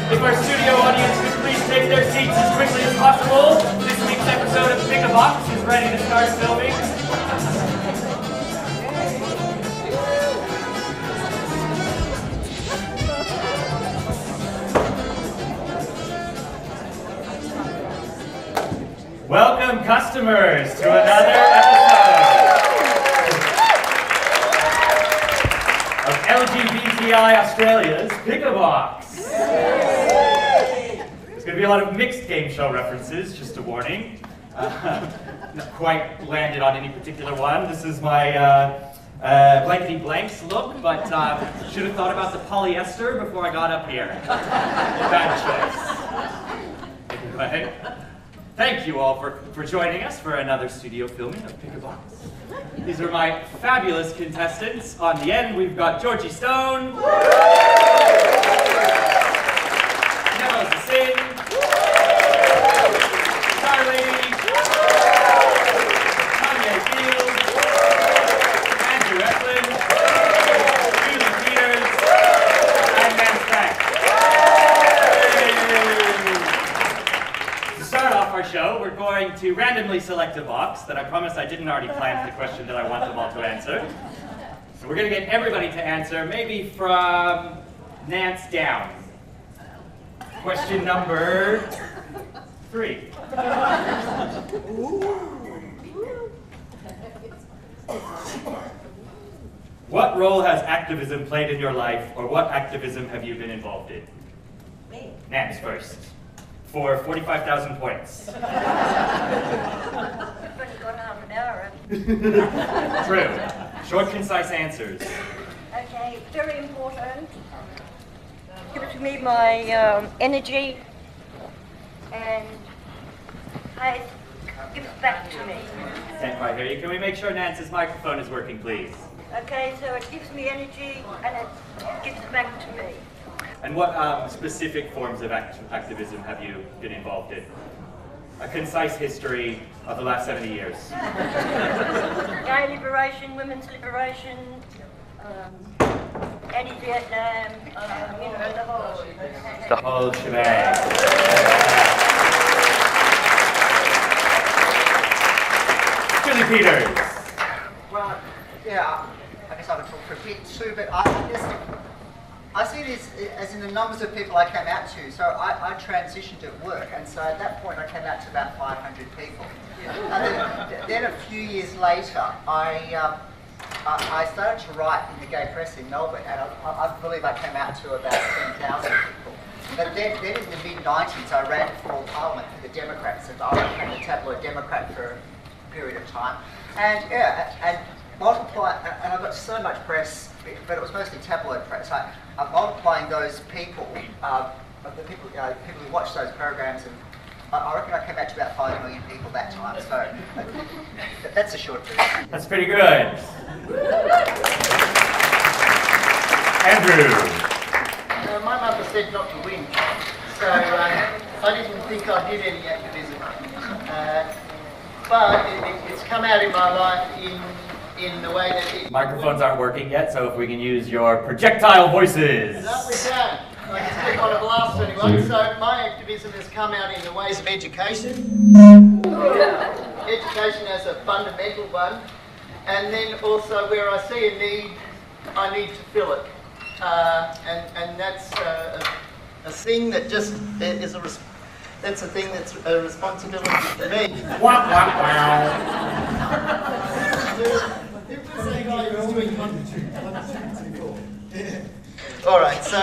If our studio audience could please take their seats as quickly as possible, this week's episode of Pick a Box is ready to start filming. Welcome, customers, to another episode of LGBTI Australia's Pick a Box. There's going to be a lot of mixed game show references, just a warning. Not quite landed on any particular one. This is my blankety blanks look, but should have thought about the polyester before I got up here. Bad choice. Anyway. Thank you all for joining us for another studio filming of Pick a Box. These are my fabulous contestants. On the end, we've got Georgie Stone, Nemo Singh, Charlie, Kanye Fields, Andrew Eklund, Julie Peters, and Nance Frank. To start off our show, we're going to randomly select a box that I promise I didn't already plan the question that I want them all to answer. So we're going to get everybody to answer, maybe from Nance down. Question number 3. What role has activism played in your life, or what activism have you been involved in? Me. Nance first. For 45,000 points. You've only got half an hour. True. Short, concise answers. Okay, very important. Give it to me my energy, and give it back to me. Stand by here. Can we make sure Nance's microphone is working, please? Okay, so it gives me energy, and it gives it back to me. And what specific forms of activism have you been involved in? A concise history of the last 70 years. Gay liberation, women's liberation, anti-Vietnam, the whole shebang. Julie Peters. Well, yeah, I guess I would talk for a bit too, but I see it as in the numbers of people I came out to. So I transitioned at work, and so at that point I came out to about 500 people. And then a few years later, I started to write in the gay press in Melbourne, and I believe I came out to about 10,000 people. But then in the mid-90s, I ran for Parliament for the Democrats, and I became a tabloid Democrat for a period of time. And yeah, and multiply, and I got so much press, but it was mostly tabloid press. I'm multiplying those people, the people who watch those programs, and I reckon I came out to about 5 million people that time. So that's a short version. That's pretty good. Andrew. My mother said not to win, so I didn't think I did any activism. But it's come out in my life in the way that Microphones aren't working yet, so if we can use your projectile voices. That we can. I just didn't want to blast anyone. So my activism has come out in the ways of education. Education as a fundamental one. And then also where I see a need, I need to fill it. And that's a thing that just is that's a thing that's a responsibility for me. Wow, wow, wow. Alright, so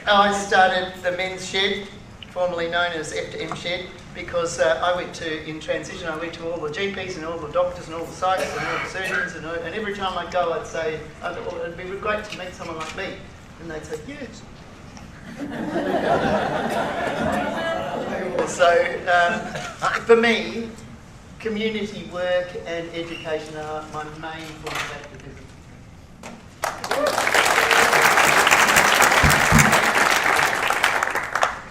I started the men's shed, formerly known as F2M shed, because in transition I went to all the GPs and all the doctors and all the psychics and all the surgeons, and every time I'd go I'd say, it'd be great to meet someone like me. And they'd say, yes. So, for me, community work and education are my main form of activism.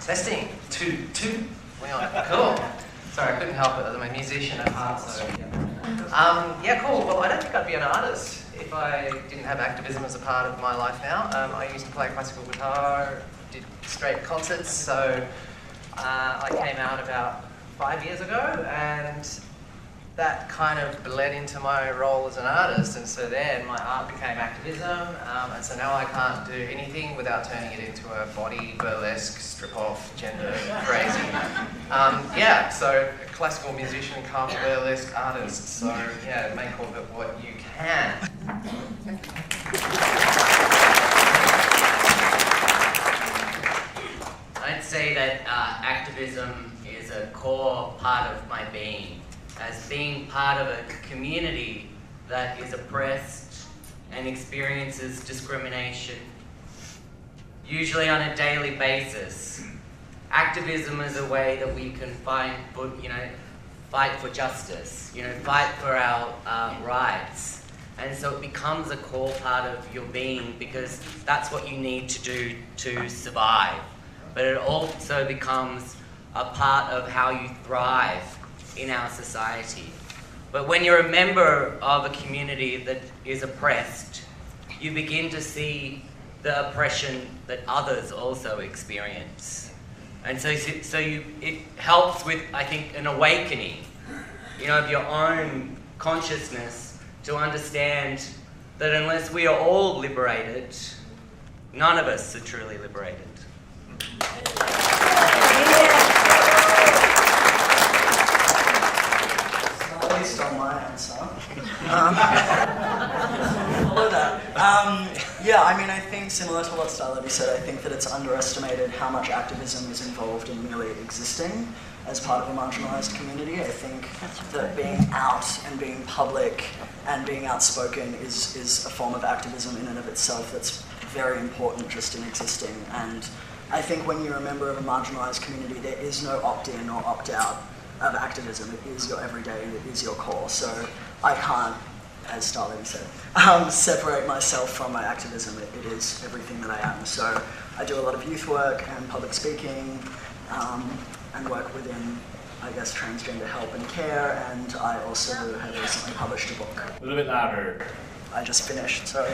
Testing. 2, 2. Cool. Sorry, I couldn't help it. I'm a musician at heart, so yeah, cool. Well, I don't think I'd be an artist if I didn't have activism as a part of my life now. I used to play classical guitar did straight concerts, so I came out about 5 years ago, and that kind of bled into my role as an artist, and so then my art became activism, and so now I can't do anything without turning it into a body burlesque, strip-off, gender crazy. Yeah, so classical musician come burlesque artist, so yeah, make of it what you can. I'd say that activism is a core part of my being, as being part of a community that is oppressed and experiences discrimination, usually on a daily basis. Activism is a way that we can fight for justice, fight for our rights. And so it becomes a core part of your being because that's what you need to do to survive. But it also becomes a part of how you thrive in our society. But when you're a member of a community that is oppressed, you begin to see the oppression that others also experience. And so it helps with, I think, an awakening, of your own consciousness to understand that unless we are all liberated, none of us are truly liberated. Slightly stole my answer. Follow that. Yeah, I mean, I think similar to what Starlady said, I think that it's underestimated how much activism is involved in merely existing as part of a marginalised community. I think that being out and being public and being outspoken is a form of activism in and of itself that's very important just in existing. And I think when you're a member of a marginalised community, there is no opt-in or opt-out of activism. It is your everyday and it is your core. So I can't, as Starlady said, separate myself from my activism. It is everything that I am. So I do a lot of youth work and public speaking and work within, I guess, transgender help and care, and I also have recently published a book. A little bit louder. I just finished, sorry.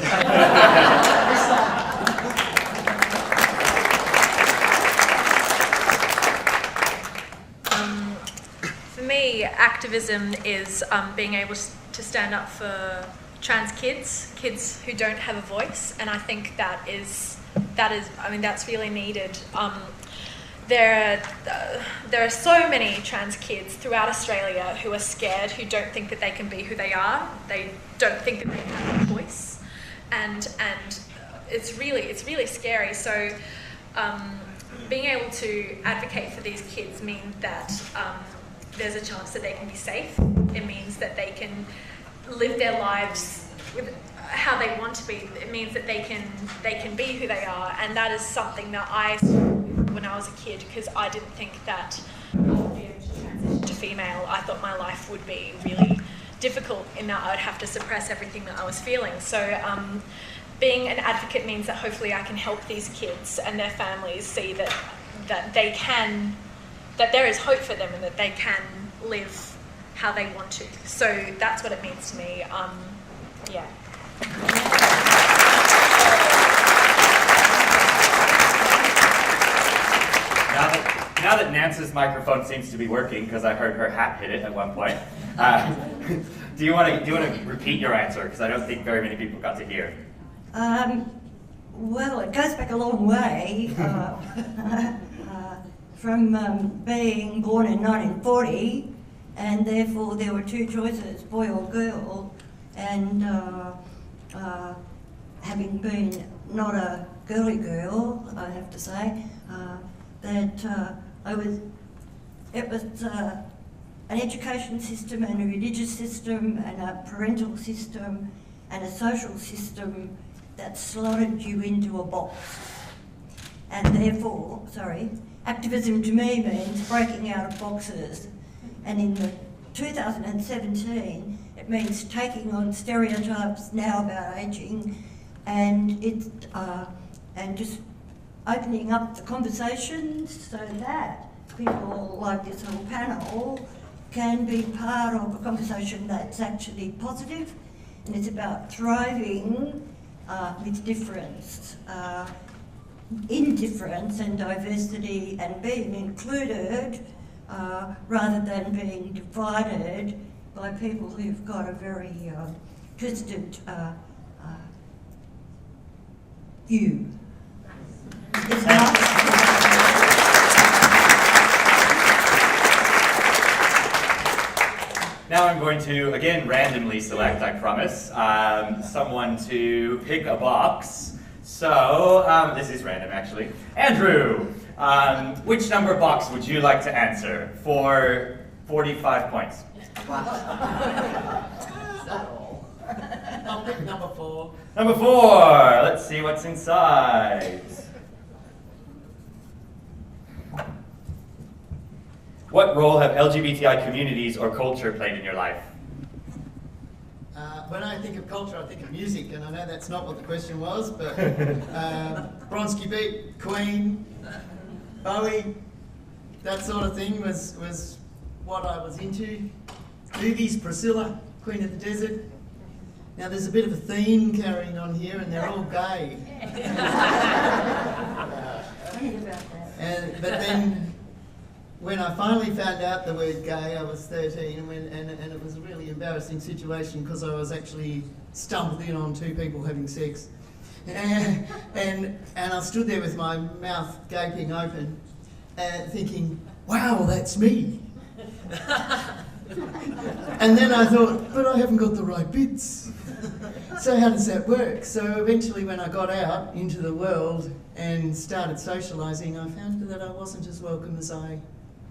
For me, activism is being able to stand up for trans kids who don't have a voice, and I think that's really needed. There are so many trans kids throughout Australia who are scared, who don't think that they can be who they are. They don't think that they have a voice, and it's really scary. So being able to advocate for these kids means that there's a chance that they can be safe. It means that they can live their lives with how they want to be. It means that they can be who they are, and that is something that I struggled with when I was a kid, because I didn't think that I would be able to transition to female. I thought my life would be really difficult in that I would have to suppress everything that I was feeling. So being an advocate means that hopefully I can help these kids and their families see that they can, that there is hope for them and that they can live how they want to. So that's what it means to me. Yeah. Now that Nance's microphone seems to be working, because I heard her hat hit it at one point, do you want to repeat your answer? Because I don't think very many people got to hear. Well, it goes back a long way from being born in 1940, and therefore there were two choices, boy or girl, and having been not a girly girl, I have to say, it was an education system and a religious system and a parental system and a social system that slotted you into a box. And therefore, activism to me means breaking out of boxes. And in 2017, it means taking on stereotypes now about ageing, and just opening up the conversations so that people like this whole panel can be part of a conversation that's actually positive, and it's about thriving with difference. indifference and diversity and being included rather than being divided by people who've got a very twisted view. It's not. Now I'm going to, again, randomly select, I promise, someone to pick a box. So, this is random actually. Andrew, which number box would you like to answer for 45 points? I'll pick number 4. Number 4, let's see what's inside. What role have LGBTI communities or culture played in your life? When I think of culture, I think of music, and I know that's not what the question was, but Bronski Beat, Queen, Bowie, that sort of thing was what I was into. Movies, Priscilla, Queen of the Desert. Now there's a bit of a theme carrying on here, and they're all gay. But then, when I finally found out the word gay, I was 13, and it was a really embarrassing situation because I was actually stumbled in on 2 people having sex. And I stood there with my mouth gaping open, thinking, wow, that's me. And then I thought, but I haven't got the right bits. So how does that work? So eventually when I got out into the world and started socialising, I found that I wasn't as welcome as I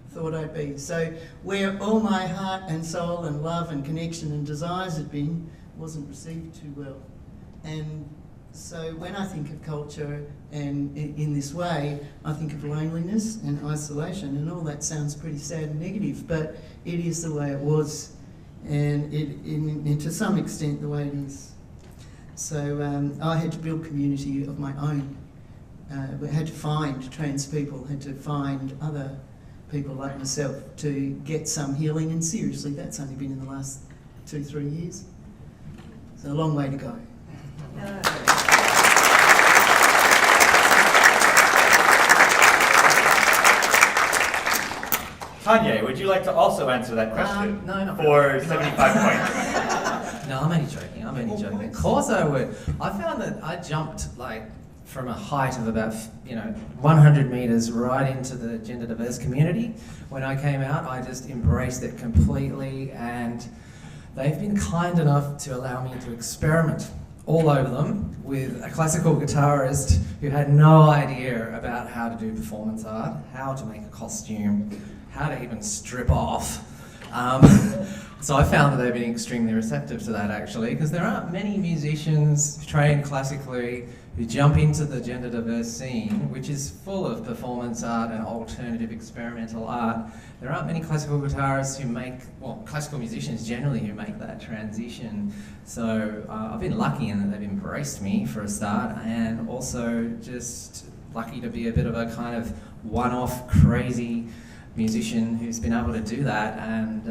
thought I'd be. So where all my heart and soul and love and connection and desires had been, wasn't received too well. And so when I think of culture and in this way, I think of loneliness and isolation, and all that sounds pretty sad and negative, but it is the way it was, and to some extent the way it is. So I had to build community of my own. I had to find trans people, had to find other people like myself to get some healing, and seriously, that's only been in the last 2-3 years. So a long way to go. Tanya, would you like to also answer that question? No, not for 75 points. No, I'm only joking. Of course I would. I found that I jumped from a height of about 100 meters right into the gender diverse community. When I came out, I just embraced it completely, and they've been kind enough to allow me to experiment all over them with a classical guitarist who had no idea about how to do performance art, how to make a costume, how to even strip off. So I found that they've been extremely receptive to that, actually, because there aren't many musicians trained classically who jump into the gender diverse scene, which is full of performance art and alternative experimental art. There aren't many classical guitarists who classical musicians generally who make that transition. So I've been lucky in that they've embraced me for a start, and also just lucky to be a bit of a kind of one-off crazy musician who's been able to do that, and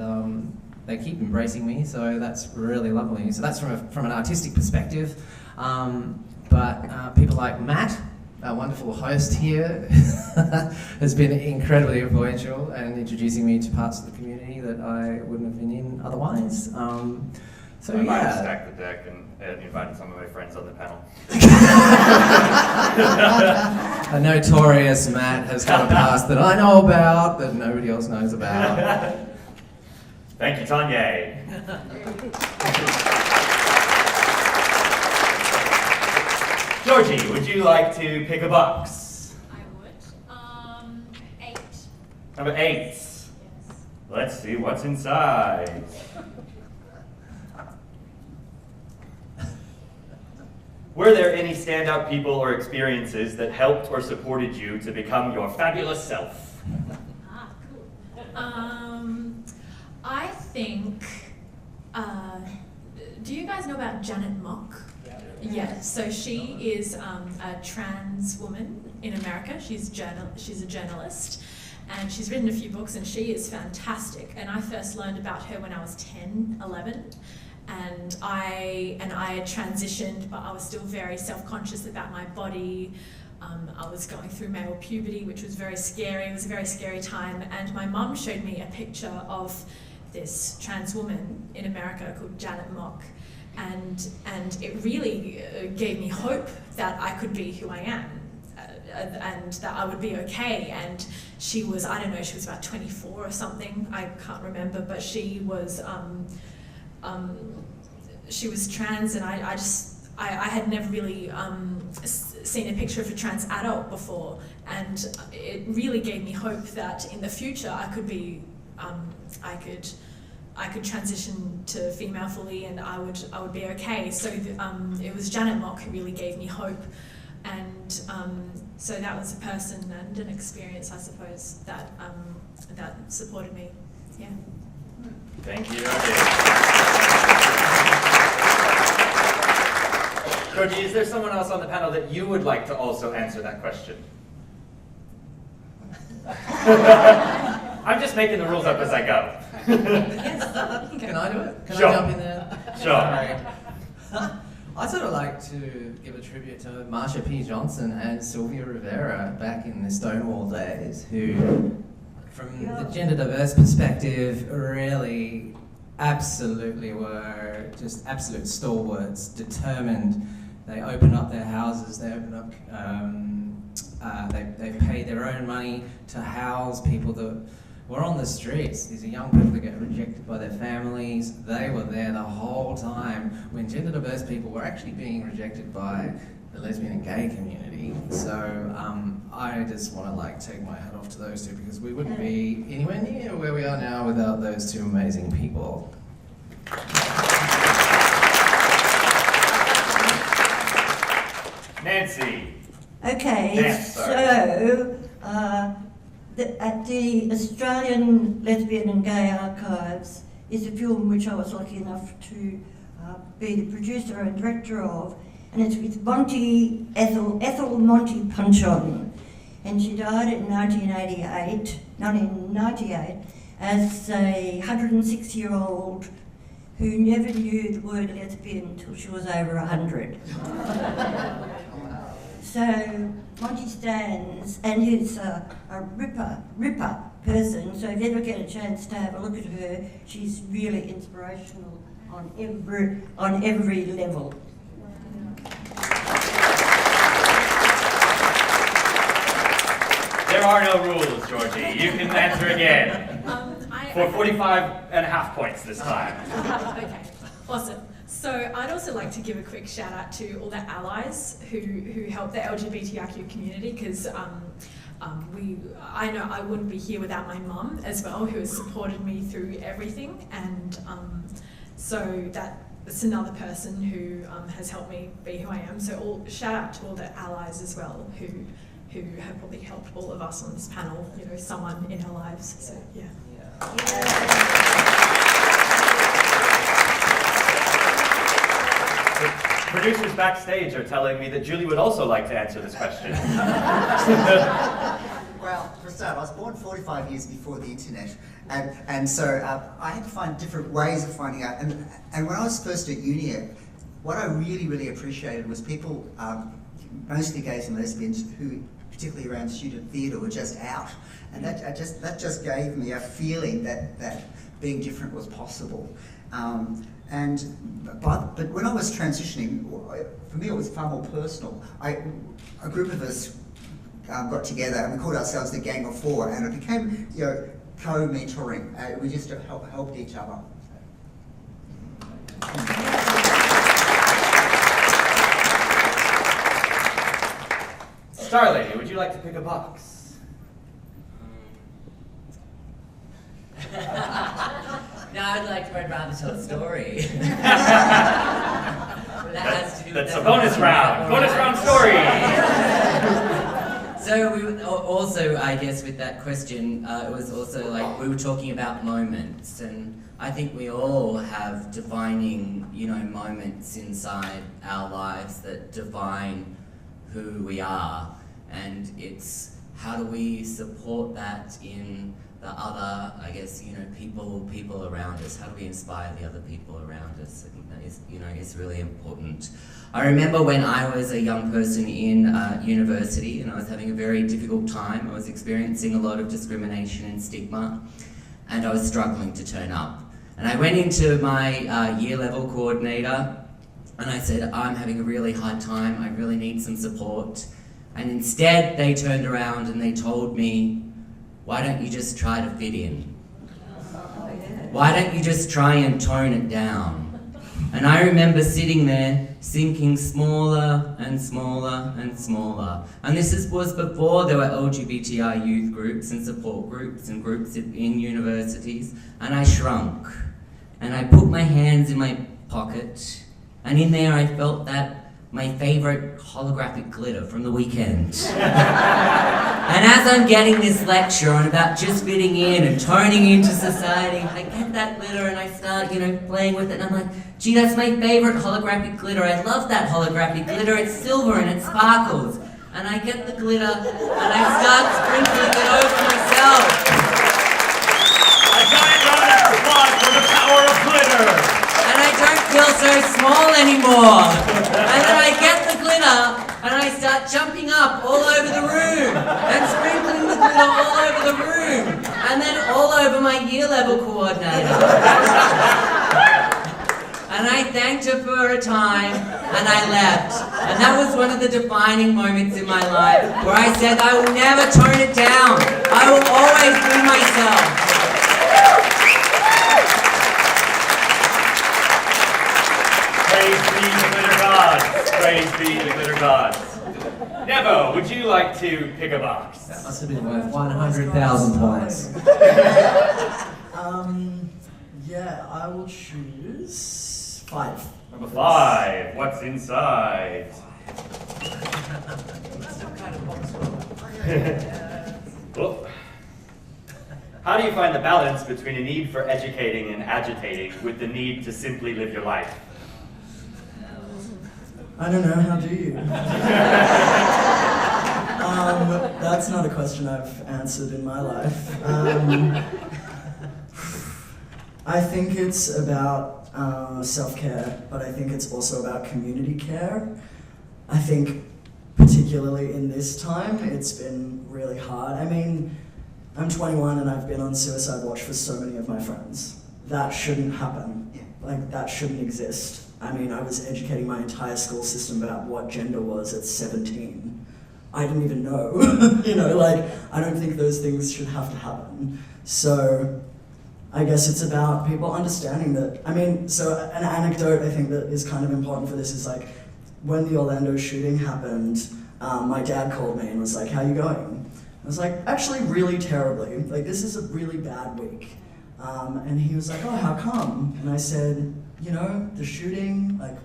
they keep embracing me, so that's really lovely. So that's from an artistic perspective. But people like Matt, our wonderful host here, has been incredibly influential and introducing me to parts of the community that I wouldn't have been in otherwise. So I might have yeah. stacked the deck and invited some of my friends on the panel. A notorious Matt has got a past that I know about that nobody else knows about. Thank you, Tanya. Georgie, would you like to pick a box? I would. 8. Number 8. Yes. Let's see what's inside. Were there any standout people or experiences that helped or supported you to become your fabulous self? Cool. I think, do you guys know about Janet Mock? Yeah, so she is a trans woman in America. She's a journalist, and she's written a few books, and she is fantastic. And I first learned about her when I was 10, 11. And I had transitioned, but I was still very self-conscious about my body. I was going through male puberty, which was very scary. It was a very scary time, and my mum showed me a picture of this trans woman in America called Janet Mock, and it really gave me hope that I could be who I am, and that I would be okay. And she was, I don't know, she was about 24 or something, I can't remember, but she was trans, and I had never really seen a picture of a trans adult before, and it really gave me hope that in the future I could be, I could transition to female fully, and I would be okay. So it was Janet Mock who really gave me hope, and so that was a person and an experience, I suppose, that supported me. Yeah. Thank you, Georgie, is there someone else on the panel that you would like to also answer that question? I'm just making the rules up as I go. Yes. Can I do it? Can Sure. I jump in there? Sure. I'd sort of like to give a tribute to Marsha P. Johnson and Sylvia Rivera back in the Stonewall days, who, from the gender diverse perspective, really absolutely were just absolute stalwarts, determined. They opened up their houses, they opened up, they paid their own money to house people that were on the streets. These are young people that get rejected by their families. They were there the whole time when gender diverse people were actually being rejected by the lesbian and gay community. So I just want to take my hat off to those two, because we wouldn't be anywhere near where we are now without those two amazing people. Nancy. Okay, Dance, so at the Australian Lesbian and Gay Archives is a film which I was lucky enough to be the producer and director of, and it's with Ethel Monty Punchon, and she died in 1998 as a 106-year-old who never knew the word lesbian until she was over 100. So Monty stands, and he's a ripper person, so if you ever get a chance to have a look at her, she's really inspirational on every level. There are no rules, Georgie. You can answer again. For 45.5 points this time. Okay, awesome. So I'd also like to give a quick shout out to all the allies who help the LGBTIQ community, because I know I wouldn't be here without my mum as well, who has supported me through everything, and so that's another person who has helped me be who I am. So shout out to all the allies as well who have probably helped all of us on this panel, someone in our lives. So yeah. Producers backstage are telling me that Julie would also like to answer this question. Well, for a start, I was born 45 years before the internet, and so I had to find different ways of finding out. And when I was first at uni, what I really, really appreciated was people, mostly gays and lesbians, who, particularly around student theatre, were just out. And that just gave me a feeling that being different was possible. But when I was transitioning, for me it was far more personal. A group of us got together and we called ourselves the Gang of Four, and it became co-mentoring. We just helped each other. Star Lady, would you like to pick a box? No, I'd rather tell a story. That's a bonus round. Bonus round story. So we also, I guess, with that question, it was also we were talking about moments, and I think we all have defining, moments inside our lives that define who we are, and it's how do we support that in the other, I guess, people around us? How do we inspire the other people around us? I think that is really important. I remember when I was a young person in university and I was having a very difficult time. I was experiencing a lot of discrimination and stigma, and I was struggling to turn up. And I went into my year level coordinator and I said, I'm having a really hard time, I really need some support. And instead they turned around and they told me, why don't you just try to fit in? Why don't you just try and tone it down? And I remember sitting there, sinking smaller and smaller and smaller. And this was before there were LGBTI youth groups and support groups and groups in universities. And I shrunk. And I put my hands in my pocket. And in there I felt that my favourite holographic glitter from the weekend. And as I'm getting this lecture on about just fitting in and turning into society, I get that glitter and I start, playing with it, and I'm like, gee, that's my favourite holographic glitter. I love that holographic glitter. It's silver and it sparkles. And I get the glitter and I start sprinkling it over myself. A giant round of applause for the power of glitter. And I don't feel so small anymore. And then I get the glitter and I start jumping up all over the room and sprinkling the glitter all over the room and then all over my year level coordinator. And I thanked her for her time and I left. And that was one of the defining moments in my life where I said, I will never tone it down. I will always be myself. Praise be the glitter gods. Praise be the glitter gods. Nevo, would you like to pick a box? That must have been worth 100,000 points. Yeah, I will choose 5. Number 5. What's inside? Oh. How do you find the balance between a need for educating and agitating with the need to simply live your life? I don't know, how do you? That's not a question I've answered in my life. I think it's about self-care, but I think it's also about community care. I think particularly in this time, it's been really hard. I mean, I'm 21 and I've been on suicide watch for so many of my friends. That shouldn't happen. Like, that shouldn't exist. I mean, I was educating my entire school system about what gender was at 17. I didn't even know. I don't think those things should have to happen. So, I guess it's about people understanding that. I mean, so an anecdote I think that is kind of important for this is like, when the Orlando shooting happened, my dad called me and was like, how you going? I was like, actually really terribly. Like, this is a really bad week. And he was like, oh, how come? And I said, the shooting, like,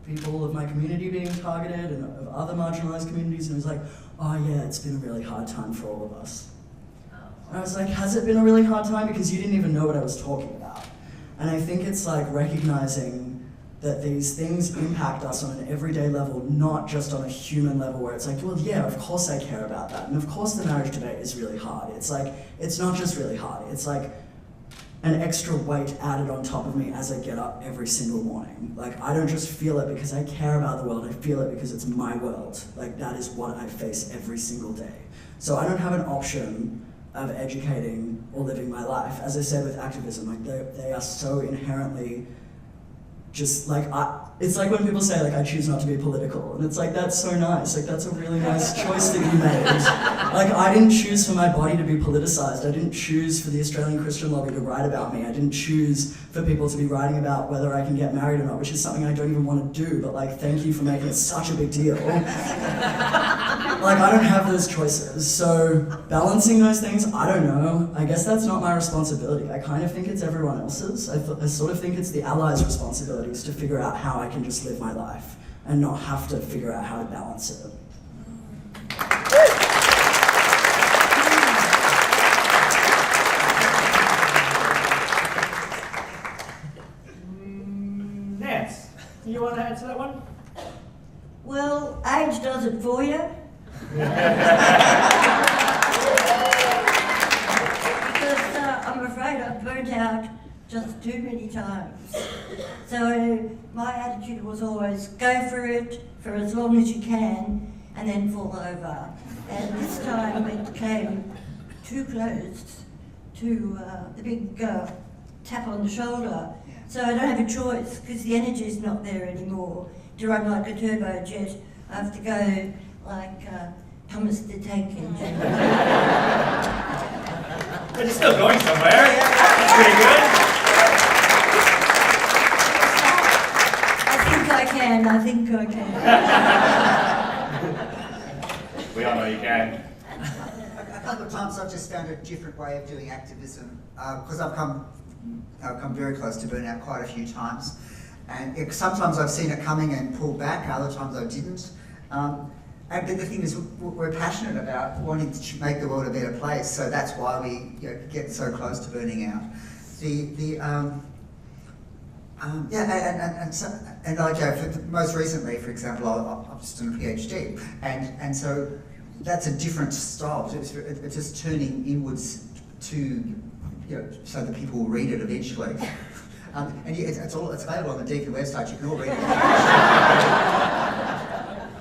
people of my community being targeted and of other marginalized communities. And he was like, oh yeah, it's been a really hard time for all of us. And I was like, has it been a really hard time? Because you didn't even know what I was talking about. And I think it's like recognizing that these things impact us on an everyday level, not just on a human level where it's like, well, yeah, of course I care about that. And of course the marriage debate is really hard. It's like, it's not just really hard. It's like an extra weight added on top of me as I get up every single morning. Like, I don't just feel it because I care about the world, I feel it because it's my world. Like, that is what I face every single day. So I don't have an option of educating or living my life. As I said with activism, like, they are so inherently just like, it's like when people say, like, I choose not to be political, and it's like, that's so nice, like, that's a really nice choice that you made. Like, I didn't choose for my body to be politicized, I didn't choose for the Australian Christian lobby to write about me, I didn't choose for people to be writing about whether I can get married or not, which is something I don't even want to do, but like, thank you for making it such a big deal. Like, I don't have those choices, so balancing those things, I don't know. I guess that's not my responsibility. I kind of think it's everyone else's. I sort of think it's the allies' responsibilities to figure out how I can just live my life and not have to figure out how to balance it. Nance, you want to answer that one? Well, age does it for you. out just too many times. So my attitude was always go for it for as long as you can and then fall over. And this time it came too close to the big tap on the shoulder. So I don't have a choice because the energy is not there anymore. To run like a turbojet, I have to go like Thomas the Tank Engine. But you're still going somewhere. That's pretty good. I think I can. We all know you can. A couple of times I've just found a different way of doing activism because I've come very close to burnout quite a few times, and sometimes I've seen it coming and pulled back. Other times I didn't. But the thing is, we're passionate about wanting to make the world a better place, so that's why we get so close to burning out. Most recently, for example, I've just done a PhD, and so that's a different style. It's just turning inwards to, so that people will read it eventually. It's available on the Deacon website. You can all read it.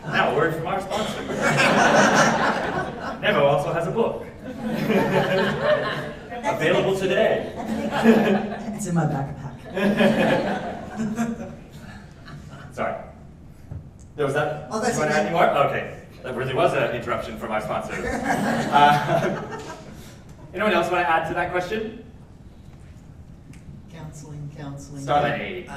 Now, a word from our sponsor. Nevo also has a book. Available today. It's in my backpack. Sorry. There was that? Oh, that's you want to add any more? Okay. That really was an interruption from our sponsor. Anyone else want to add to that question? Counselling. Starlight.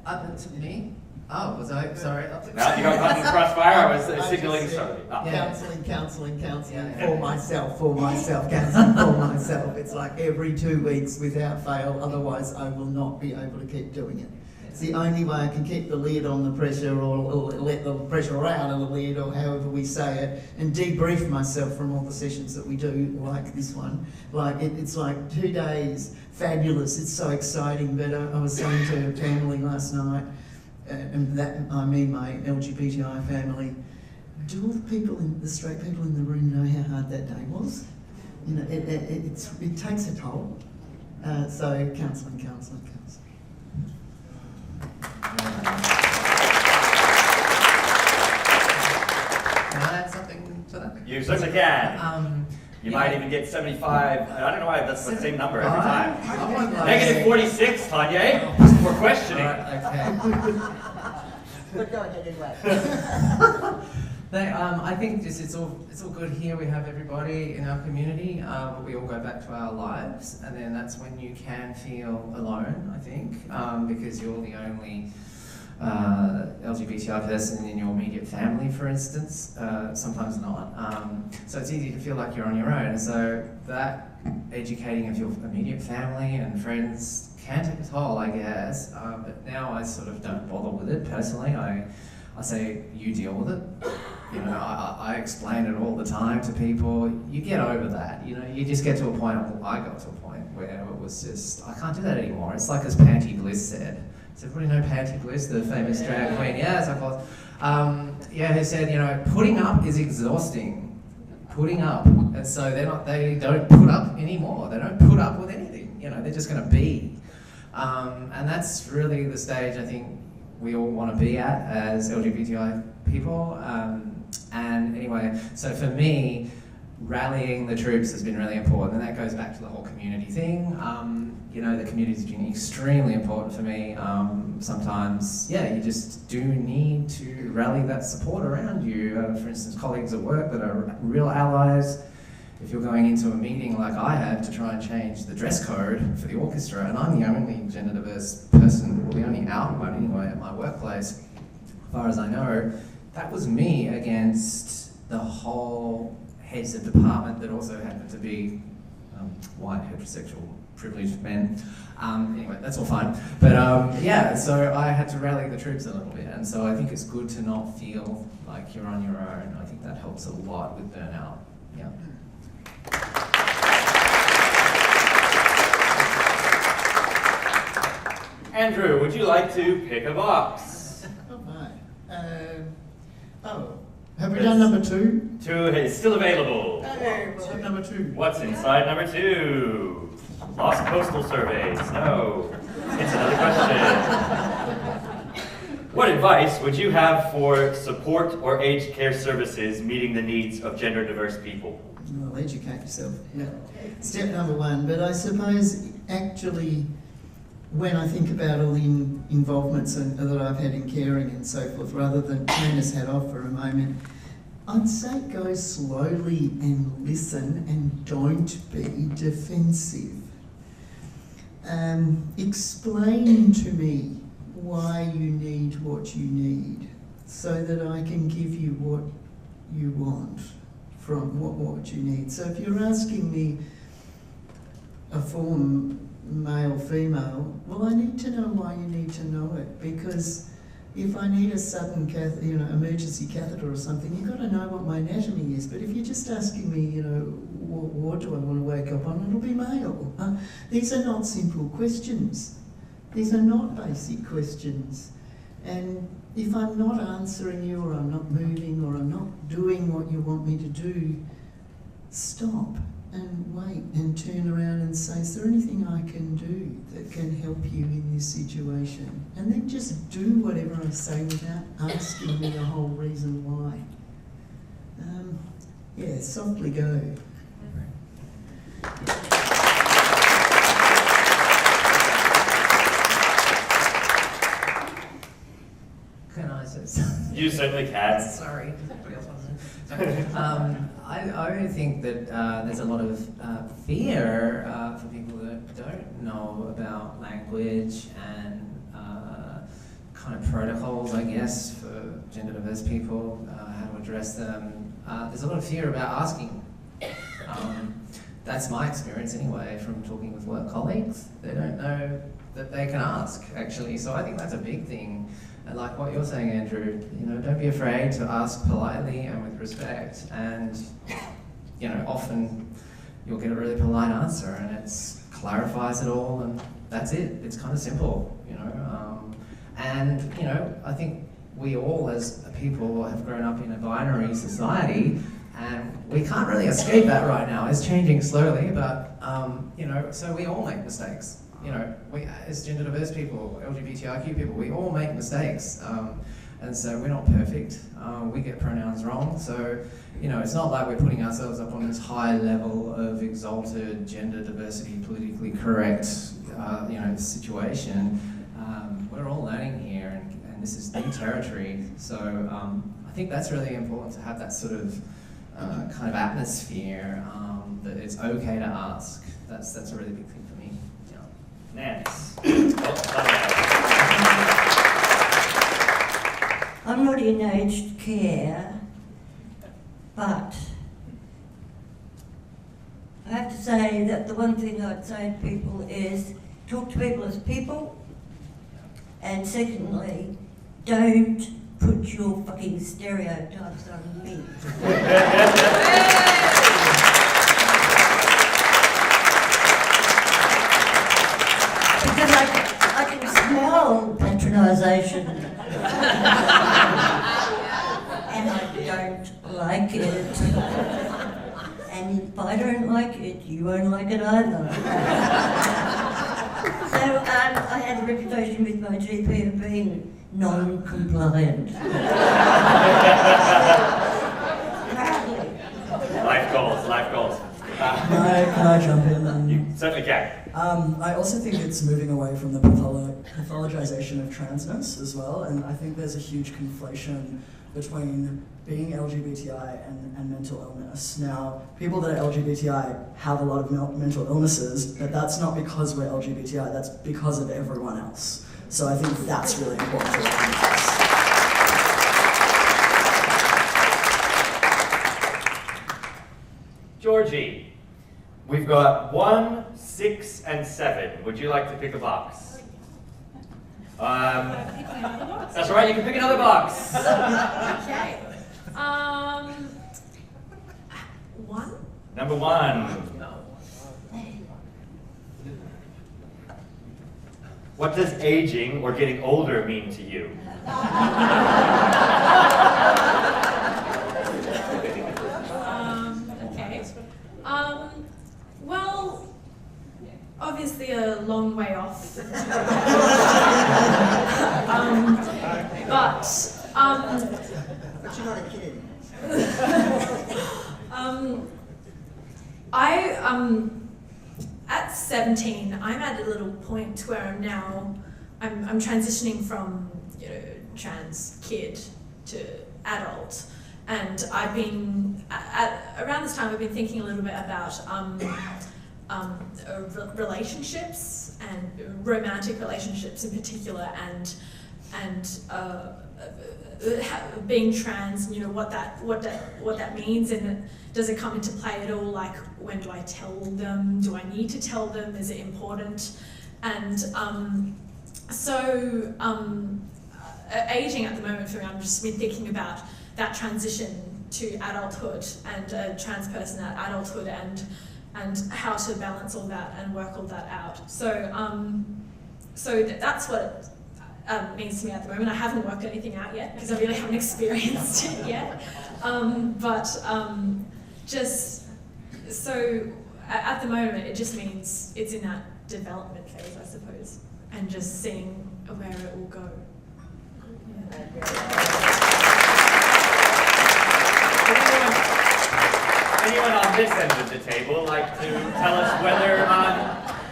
Up to me? Oh, was I? Sorry. Now you got caught in the crossfire. I was signaling Starlight. Oh. Counselling. Yeah. For myself, counselling for myself. It's like every 2 weeks without fail, otherwise I will not be able to keep doing it. It's the only way I can keep the lid on the pressure or let the pressure out of the lid or however we say it and debrief myself from all the sessions that we do like this one. Like it's like 2 days, fabulous, it's so exciting, but I was saying to a family last night, and that I mean my LGBTI family, do all the straight people in the room know how hard that day was? It takes a toll. So counselling. Can I add something to that? You certainly can. You might even get 75. I don't know why that's the same number every time. Negative 46, Tanya. We're questioning. Okay. But go ahead anyway. I think it's all good here. We have everybody in our community, but we all go back to our lives, and then that's when you can feel alone. I think because you're the only LGBTI person in your immediate family, for instance. Sometimes not. So it's easy to feel like you're on your own. So that educating of your immediate family and friends can take a toll, I guess. But now I sort of don't bother with it personally. I say, you deal with it. I explain it all the time to people. You get over that. You just get to a point, I got to a point where it was just, I can't do that anymore. It's like as Panty Bliss said. Does everybody know Panty Bliss, the famous drag queen? Yes, of course. Who said, putting up is exhausting. Putting up. And so they don't put up anymore. They don't put up with anything. They're just going to be. And that's really the stage I think we all want to be at as LGBTI people. And anyway, so for me, rallying the troops has been really important, and that goes back to the whole community thing. The community's been extremely important for me. Sometimes, you just do need to rally that support around you. For instance, colleagues at work that are real allies. If you're going into a meeting like I have to try and change the dress code for the orchestra, and I'm the only gender diverse person, or the only out one anyway at my workplace, as far as I know, that was me against the whole heads of department that also happened to be white, heterosexual, privileged men. Anyway, that's all fine. But so I had to rally the troops a little bit, and so I think it's good to not feel like you're on your own. I think that helps a lot with burnout. Yeah. Andrew, would you like to pick a box? Oh my. Have we done number 2? 2 is still available. Number 2. What's inside number 2? Lost Coastal Surveys. No. It's another question. What advice would you have for support or aged care services meeting the needs of gender diverse people? Well, educate yourself. Yeah. Step number 1. But I suppose actually, when I think about all the involvements that I've had in caring and so forth, rather than turn his hat off for a moment, I'd say go slowly and listen and don't be defensive. Explain to me why you need what you need so that I can give you what you want from what you need. So if you're asking me a form, male, female, well, I need to know why you need to know it, because if I need a sudden emergency catheter or something, you've got to know what my anatomy is. But if you're just asking me, what do I want to wake up on, it'll be male. These are not simple questions. These are not basic questions. And if I'm not answering you, or I'm not moving, or I'm not doing what you want me to do, stop and wait and turn around and say, is there anything I can do that can help you in this situation? And then just do whatever I say without asking me a whole reason why. Yeah, softly go. Can I say something? You certainly can. Sorry. I really think that there's a lot of fear for people that don't know about language and kind of protocols, I guess, for gender diverse people, how to address them. There's a lot of fear about asking. That's my experience anyway, from talking with work colleagues. They don't know that they can ask, actually. So I think that's a big thing. And like what you're saying, Andrew, don't be afraid to ask politely and with respect. And, often you'll get a really polite answer, and it clarifies it all, and that's it. It's kind of simple, I think we all, as people, have grown up in a binary society, and we can't really escape that right now. It's changing slowly, but, so we all make mistakes. We, as gender diverse people, LGBTIQ people, we all make mistakes. And so we're not perfect. We get pronouns wrong. So, it's not like we're putting ourselves up on this high level of exalted gender diversity, politically correct, situation. We're all learning here, and this is new territory. So I think that's really important, to have that sort of kind of atmosphere, that it's okay to ask. That's a really big thing for me. Nance. I'm not in aged care, but I have to say that the one thing I'd say to people is talk to people as people, and secondly, don't put your fucking stereotypes on me. Because I can smell patronisation. And I don't like it. And if I don't like it, you won't like it either. So I had a reputation with my GP of being non-compliant. Life goals. Can I jump in? You certainly can. I also think it's moving away from the pathologization of transness as well, and I think there's a huge conflation between being LGBTI and mental illness. Now, people that are LGBTI have a lot of mental illnesses, but that's not because we're LGBTI, that's because of everyone else. So I think that's really important to recognize. Georgie, we've got 1, 6, and 7. Would you like to pick a box? That's right, you can pick another box. Okay. 1? Number 1. What does aging or getting older mean to you? Okay. Well, obviously a long way off. But you're not a kid. At 17, I'm at a little point where I'm transitioning from trans kid to adult, and I've been around this time I've been thinking a little bit about relationships and romantic relationships in particular, and being trans, what that means, and does it come into play at all? Like, when do I tell them? Do I need to tell them? Is it important? And aging at the moment for me, I've just been thinking about that transition to adulthood and a trans person at adulthood, and how to balance all that and work all that out. So that's what it means to me at the moment. I haven't worked anything out yet because I really haven't experienced it yet. Just so at the moment, it just means it's in that development phase, I suppose, and just seeing where it will go. Anyone on this end of the table like to tell us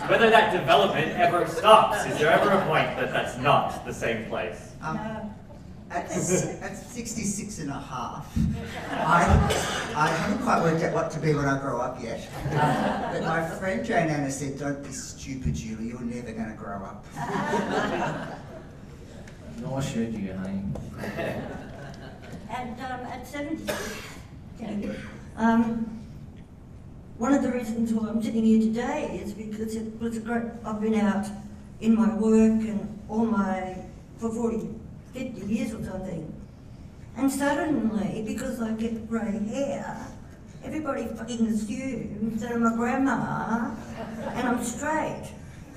whether that development ever stops? Is there ever a point that that's not the same place? At 66 and a half, I haven't quite worked out what to be when I grow up yet. But my friend Jane Anna said, "Don't be stupid, Julie, you're never going to grow up." Nor should you, honey. And at 76, one of the reasons why I'm sitting here today is because it was I've been out in my work and for 50 years or something. And suddenly, because I get grey hair, everybody fucking assumes that I'm a grandma and I'm straight.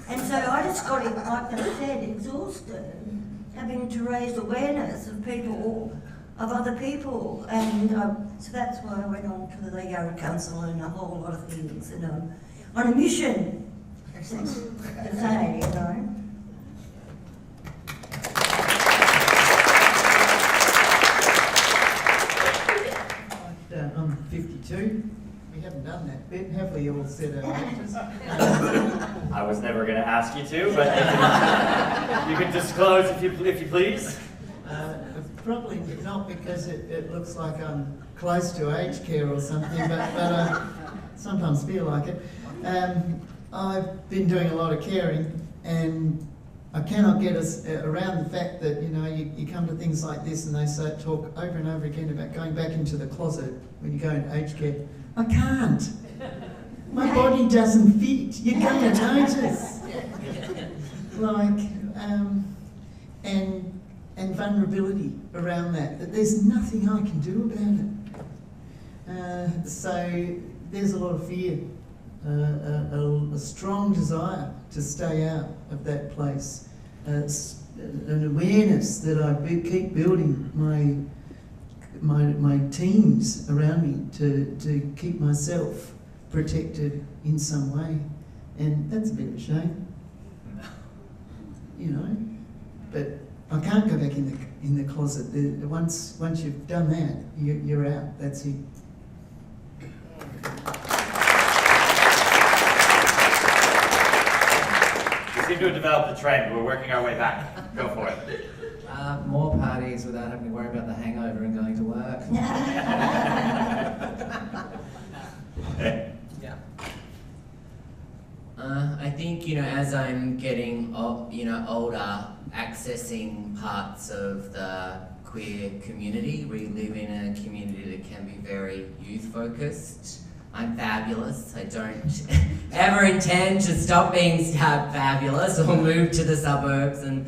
And so I just got, like I said, exhausted, having to raise awareness of other people. And so that's why I went on to the Young Council and a whole lot of things. And on a mission, to say, I'm 52. We haven't done that bit, have we? All said our ages. I was never going to ask you to, but you can disclose if you please. Probably not, because it looks like I'm close to aged care or something, but I sometimes feel like it. I've been doing a lot of caring, and I cannot get us around the fact that, you come to things like this and they talk over and over again about going back into the closet when you go into aged care. I can't. My body doesn't fit. You're going to notice. And vulnerability around that there's nothing I can do about it. So there's a lot of fear, a strong desire to stay out of that place, an awareness that I keep building my teams around me to keep myself protected in some way, and that's a bit of a shame, but I can't go back in the closet. Once you've done that, you're out. That's it. We seem to have developed a trend. We're working our way back. Go for it. More parties without having to worry about the hangover and going to work. Yeah. I think, as I'm getting, older, accessing parts of the queer community. We live in a community that can be very youth-focused. I'm fabulous. I don't ever intend to stop being fabulous or move to the suburbs and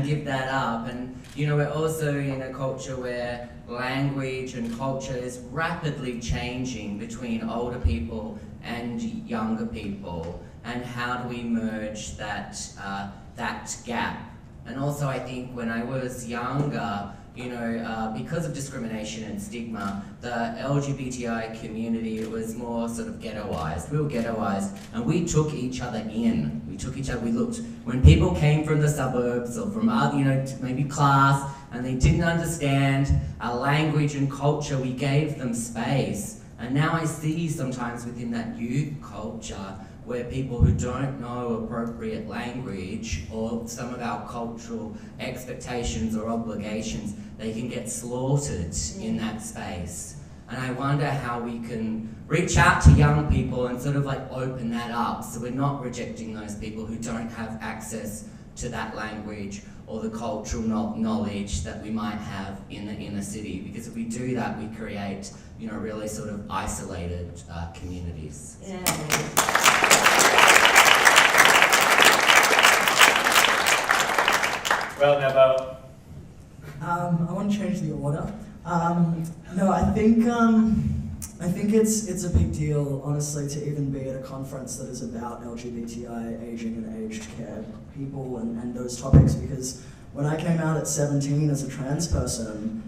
give that up. And, we're also in a culture where language and culture is rapidly changing between older people and younger people. And how do we merge that gap? And also, I think when I was younger, because of discrimination and stigma, the LGBTI community was more sort of ghettoized. We were ghettoized, and we took each other in. We looked, when people came from the suburbs or from maybe class, and they didn't understand our language and culture, we gave them space. And now I see sometimes within that youth culture where people who don't know appropriate language or some of our cultural expectations or obligations, they can get slaughtered in that space. And I wonder how we can reach out to young people and sort of like open that up so we're not rejecting those people who don't have access to that language or the cultural knowledge that we might have in the inner city. Because if we do that, we create, really sort of isolated communities. Yeah. Well, Nevo. I want to change the order. No, I think it's a big deal, honestly, to even be at a conference that is about LGBTI, aging and aged care people and those topics, because when I came out at 17 as a trans person,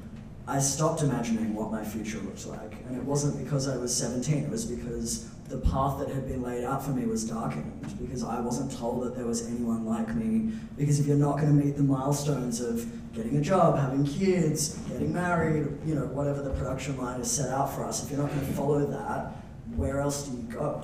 I stopped imagining what my future looked like. And it wasn't because I was 17, it was because the path that had been laid out for me was darkened, because I wasn't told that there was anyone like me. Because if you're not going to meet the milestones of getting a job, having kids, getting married, whatever the production line is set out for us, if you're not going to follow that, where else do you go?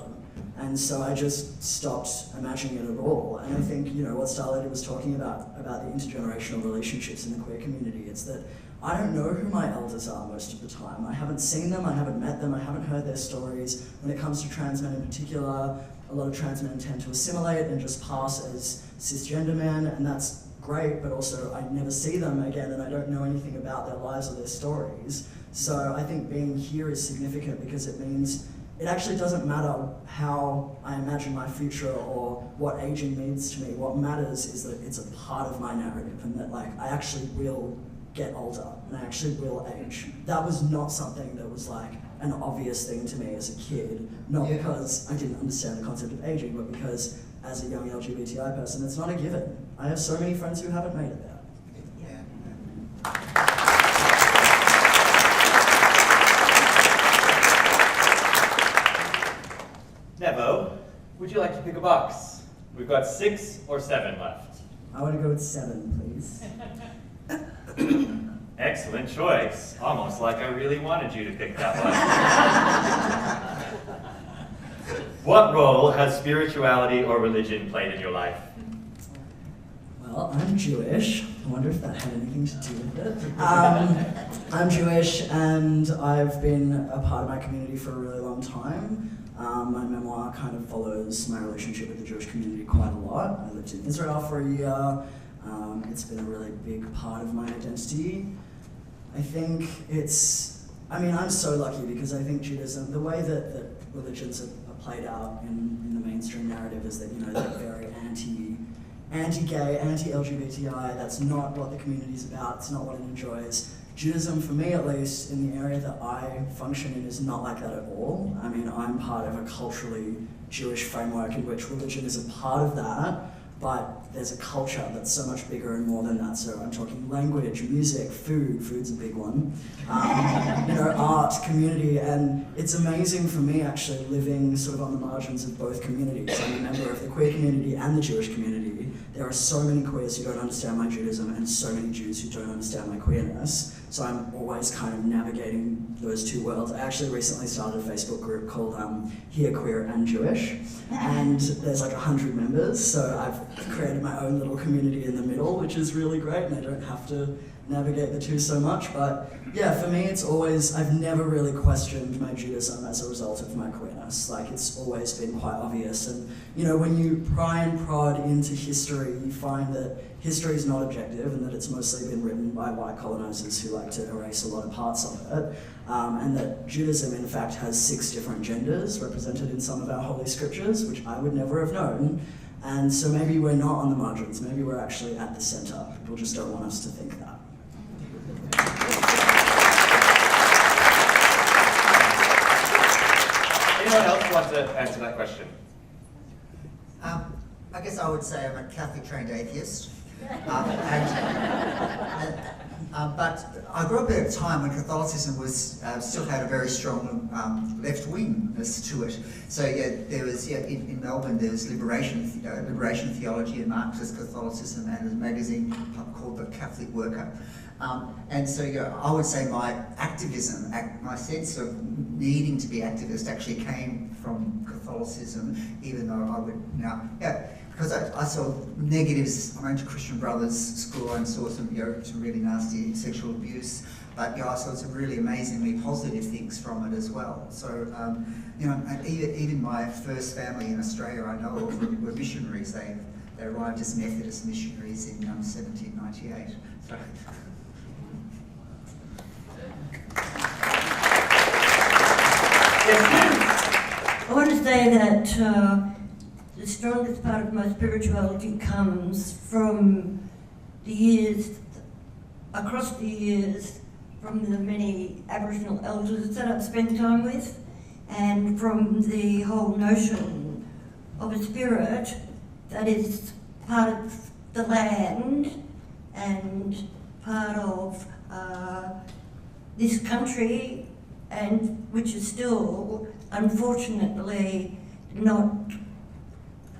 And so I just stopped imagining it at all. And I think, what Starlady was talking about the intergenerational relationships in the queer community, it's that I don't know who my elders are most of the time. I haven't seen them, I haven't met them, I haven't heard their stories. When it comes to trans men in particular, a lot of trans men tend to assimilate and just pass as cisgender men, and that's great, but also I never see them again and I don't know anything about their lives or their stories. So I think being here is significant because it means it actually doesn't matter how I imagine my future or what aging means to me. What matters is that it's a part of my narrative and that I actually will get older and I actually will age. That was not something that was an obvious thing to me as a kid, not because I didn't understand the concept of aging, but because as a young LGBTI person, it's not a given. I have so many friends who haven't made it there. Nevo, would you like to pick a box? We've got 6 or 7 left. I want to go with 7, please. Excellent choice. Almost like I really wanted you to pick that one. What role has spirituality or religion played in your life? Well, I'm Jewish. I wonder if that had anything to do with it. I'm Jewish and I've been a part of my community for a really long time. My memoir kind of follows my relationship with the Jewish community quite a lot. I lived in Israel for a year. It's been a really big part of my identity. I think I'm so lucky because I think Judaism, the way that religions are played out in the mainstream narrative is that, they're very anti-gay, anti-LGBTI. That's not what the community's about. It's not what it enjoys. Judaism, for me at least, in the area that I function in, is not like that at all. I mean, I'm part of a culturally Jewish framework in which religion is a part of that, but there's a culture that's so much bigger and more than that. So I'm talking language, music, food's a big one, art, community, and it's amazing for me actually living sort of on the margins of both communities. I'm a member of the queer community and the Jewish community. There are so many queers who don't understand my Judaism and so many Jews who don't understand my queerness. So I'm always kind of navigating those two worlds. I actually recently started a Facebook group called Here Queer and Jewish, and there's 100 members, so I've created my own little community in the middle, which is really great, and I don't have to navigate the two so much. But yeah, for me I've never really questioned my Judaism as a result of my queerness. It's always been quite obvious, and when you pry and prod into history, you find that history is not objective and that it's mostly been written by white colonizers who like to erase a lot of parts of it, and that Judaism in fact has 6 different genders represented in some of our holy scriptures, which I would never have known. And so maybe we're not on the margins, maybe we're actually at the center. People just don't want us to think that. Anyone else want to answer that question? I guess I would say I'm a Catholic trained atheist. But I grew up at a time when Catholicism was still had a very strong left-wingness to it. So yeah, there was in Melbourne there was liberation theology and Marxist Catholicism, and a magazine called The Catholic Worker. And so I would say my activism, my sense of needing to be activist actually came from Catholicism, even though I would now, because I saw negatives. I went to Christian Brothers School and saw some really nasty sexual abuse, but I saw some really amazingly positive things from it as well. So and even my first family in Australia I know of were missionaries. They arrived as Methodist missionaries in 1798. So. I want to say that the strongest part of my spirituality comes from the years, across the years, from the many Aboriginal elders that I've spent time with, and from the whole notion of a spirit that is part of the land and part of this country, and which is still, unfortunately, not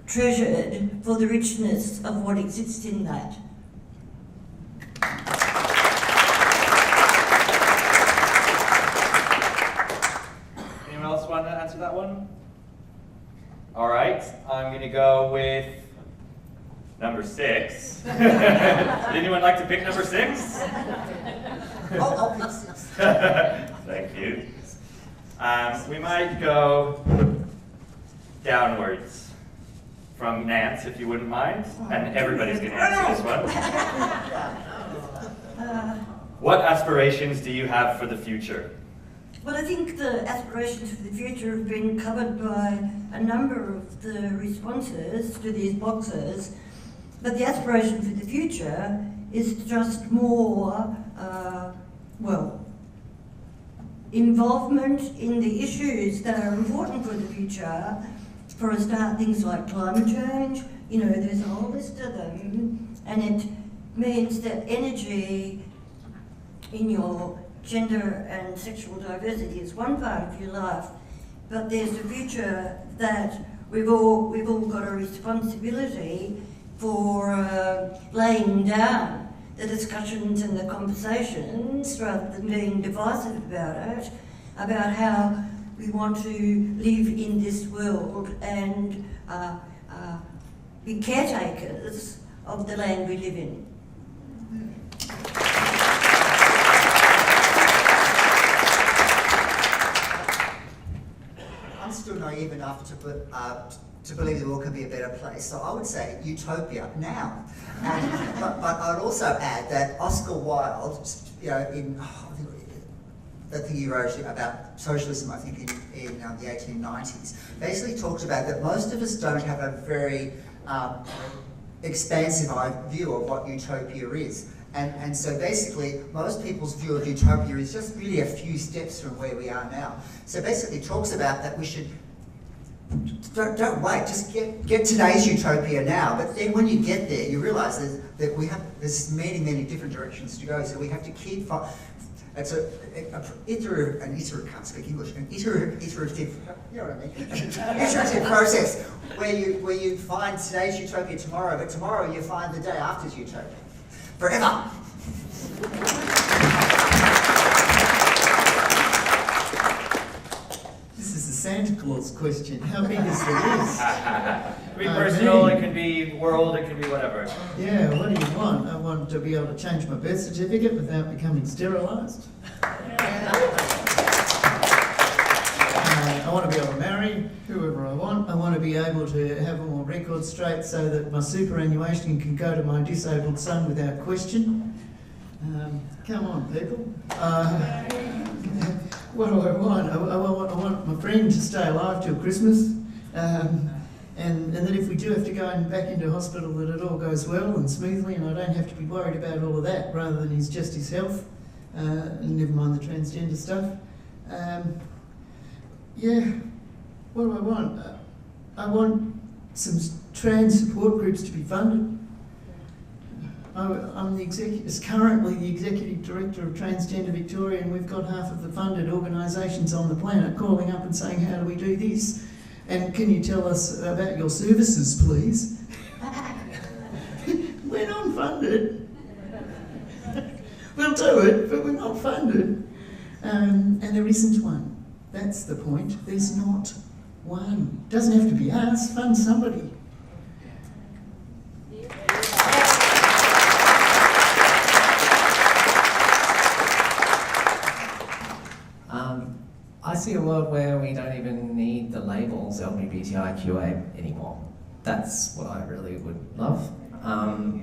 treasured for the richness of what exists in that. Anyone else want to answer that one? All right, I'm going to go with number 6. Would anyone like to pick number 6? I'll pick 6. Thank you. We might go downwards from Nance, if you wouldn't mind, and everybody's going to answer this one. What aspirations do you have for the future? Well, I think the aspirations for the future have been covered by a number of the responses to these boxes, but the aspiration for the future is just more, involvement in the issues that are important for the future. For a start, things like climate change, there's a whole list of them, and it means that energy in your gender and sexual diversity is one part of your life, but there's a future that we've all got a responsibility for laying down the discussions and the conversations, rather than being divisive about it, about how we want to live in this world and be caretakers of the land we live in. I'm still naive enough to believe the world could be a better place. So I would say utopia now. But I'd also add that Oscar Wilde, the thing he wrote about socialism, I think in the 1890s, basically talked about that most of us don't have a very expansive view of what utopia is. And so basically, most people's view of utopia is just really a few steps from where we are now. So basically, it talks about that we should don't wait, just get today's utopia now. But then when you get there, you realise that there's many different directions to go. So we have to keep. It's an iterative, you know what I mean? Iterative process where you find today's utopia tomorrow, but tomorrow you find the day after's utopia. Forever. This is a Santa Claus question. How big is the list? It can be personal, it can be world, it can be whatever. Yeah, what do you want? I want to be able to change my birth certificate without becoming sterilised. I want to be able to marry whoever I want. I want to be able to have all my records straight so that my superannuation can go to my disabled son without question. Come on, people. What do I want? I want my friend to stay alive till Christmas. And that if we do have to go back into hospital, that it all goes well and smoothly and I don't have to be worried about all of that, rather than just his health, and never mind the transgender stuff. What do I want? I want some trans support groups to be funded. I'm currently the Executive Director of Transgender Victoria, and we've got half of the funded organisations on the planet calling up and saying, how do we do this? And can you tell us about your services, please? We're not funded. We'll do it, but we're not funded. And there isn't one. That's the point. There's not one. Doesn't have to be us. Fund somebody. I see a world where we don't even need the labels LGBTIQA anymore. That's what I really would love.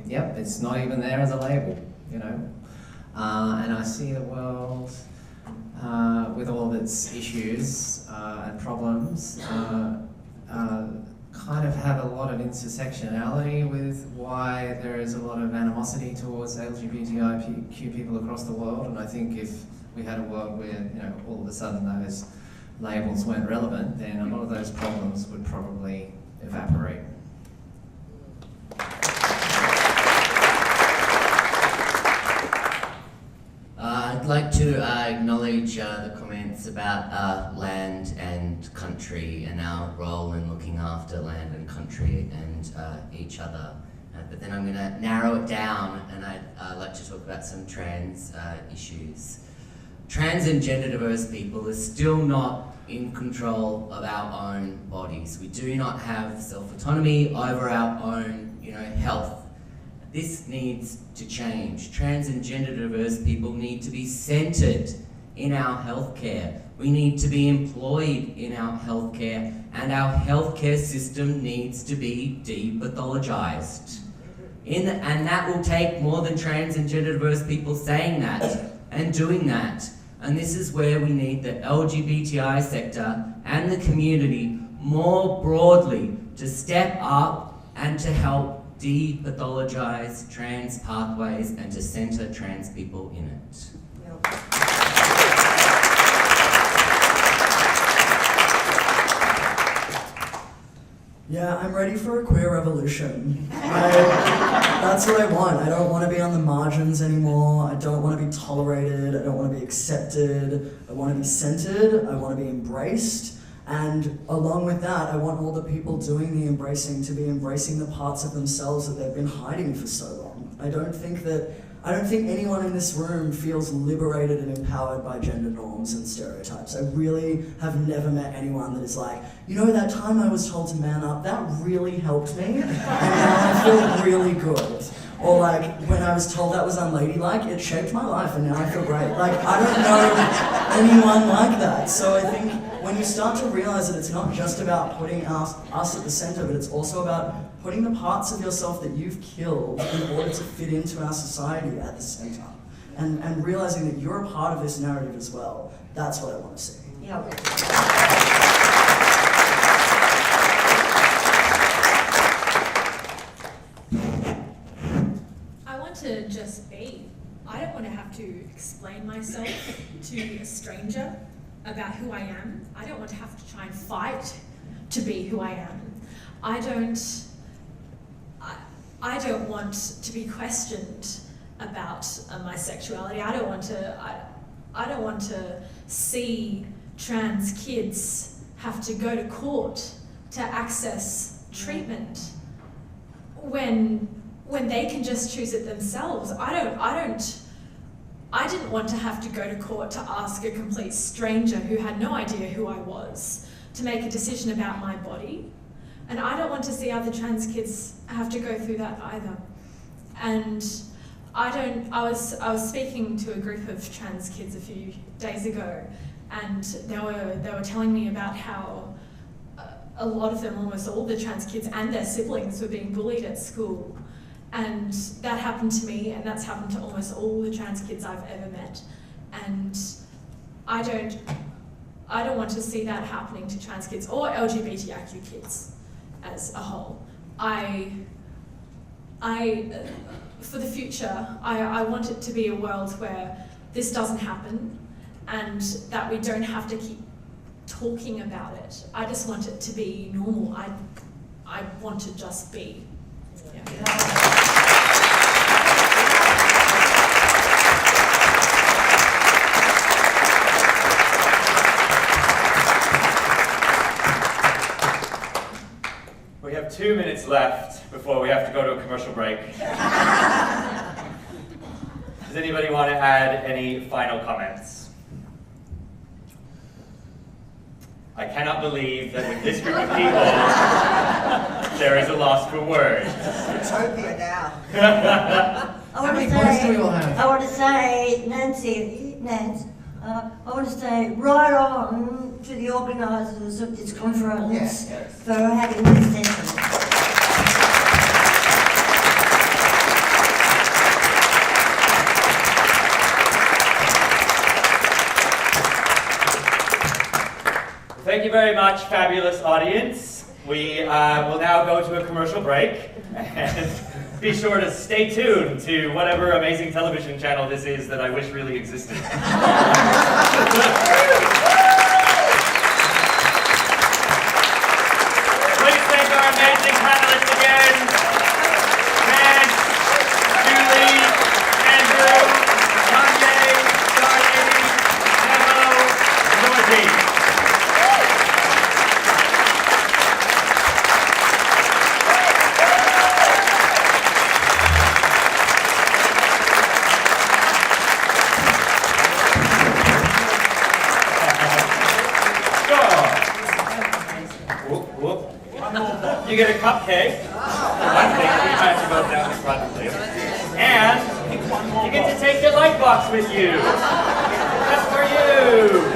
Yep, it's not even there as a label, you know. And I see a world with all of its issues and problems kind of have a lot of intersectionality with why there is a lot of animosity towards LGBTIQ people across the world. And I think if we had a world where, you know, all of a sudden those labels weren't relevant, then a lot of those problems would probably evaporate. I'd like to acknowledge the comments about land and country and our role in looking after land and country and each other. But then I'm going to narrow it down, and I'd like to talk about some trans issues. Trans and gender diverse people are still not in control of our own bodies. We do not have self-autonomy over our own, health. This needs to change. Trans and gender diverse people need to be centred in our healthcare. We need to be employed in our healthcare, and our healthcare system needs to be depathologized. And that will take more than trans and gender diverse people saying that and doing that. And this is where we need the LGBTI sector and the community more broadly to step up and to help depathologize trans pathways and to centre trans people in it. Yeah, I'm ready for a queer revolution. That's what I want. I don't want to be on the margins anymore. I don't want to be tolerated. I don't want to be accepted. I want to be centered. I want to be embraced. And along with that, I want all the people doing the embracing to be embracing the parts of themselves that they've been hiding for so long. I don't think anyone in this room feels liberated and empowered by gender norms and stereotypes. I really have never met anyone that is like, that time I was told to man up, that really helped me, and now I feel really good. Or like, when I was told that was unladylike, it shaped my life and now I feel great. Like, I don't know anyone like that. So I think when you start to realize that it's not just about putting us at the center, but it's also about putting the parts of yourself that you've killed in order to fit into our society at the center. And realizing that you're a part of this narrative as well. That's what I want to see. I want to just be. I don't want to have to explain myself to a stranger about who I am. I don't want to have to try and fight to be who I am. I don't want to be questioned about my sexuality. I don't want to see trans kids have to go to court to access treatment when they can just choose it themselves. I didn't want to have to go to court to ask a complete stranger who had no idea who I was to make a decision about my body. And I don't want to see other trans kids have to go through that either. And I was speaking to a group of trans kids a few days ago, and they were telling me about how a lot of them, almost all the trans kids and their siblings, were being bullied at school. And that happened to me, and that's happened to almost all the trans kids I've ever met. And I don't want to see that happening to trans kids or LGBTIQ kids as a whole. For the future, I want it to be a world where this doesn't happen and that we don't have to keep talking about it. I just want it to be normal. I want to just be. Yeah. We have 2 minutes left before we have to go to a commercial break. Does anybody want to add any final comments? I cannot believe that with this group of people, there is a loss for words. Utopia now. I want to say, Nancy, I want to say right on to the organisers of this conference for having this session. Thank you very much, fabulous audience. We will now go to a commercial break. And be sure to stay tuned to whatever amazing television channel this is that I wish really existed. Please thank our amazing panelists again. Matt, Julie, Andrew, Kanye, Darlene, Nemo, Dorothy. You get a cupcake. One thing, you have to go down in front, please. And you get to take your light box with you. That's for you.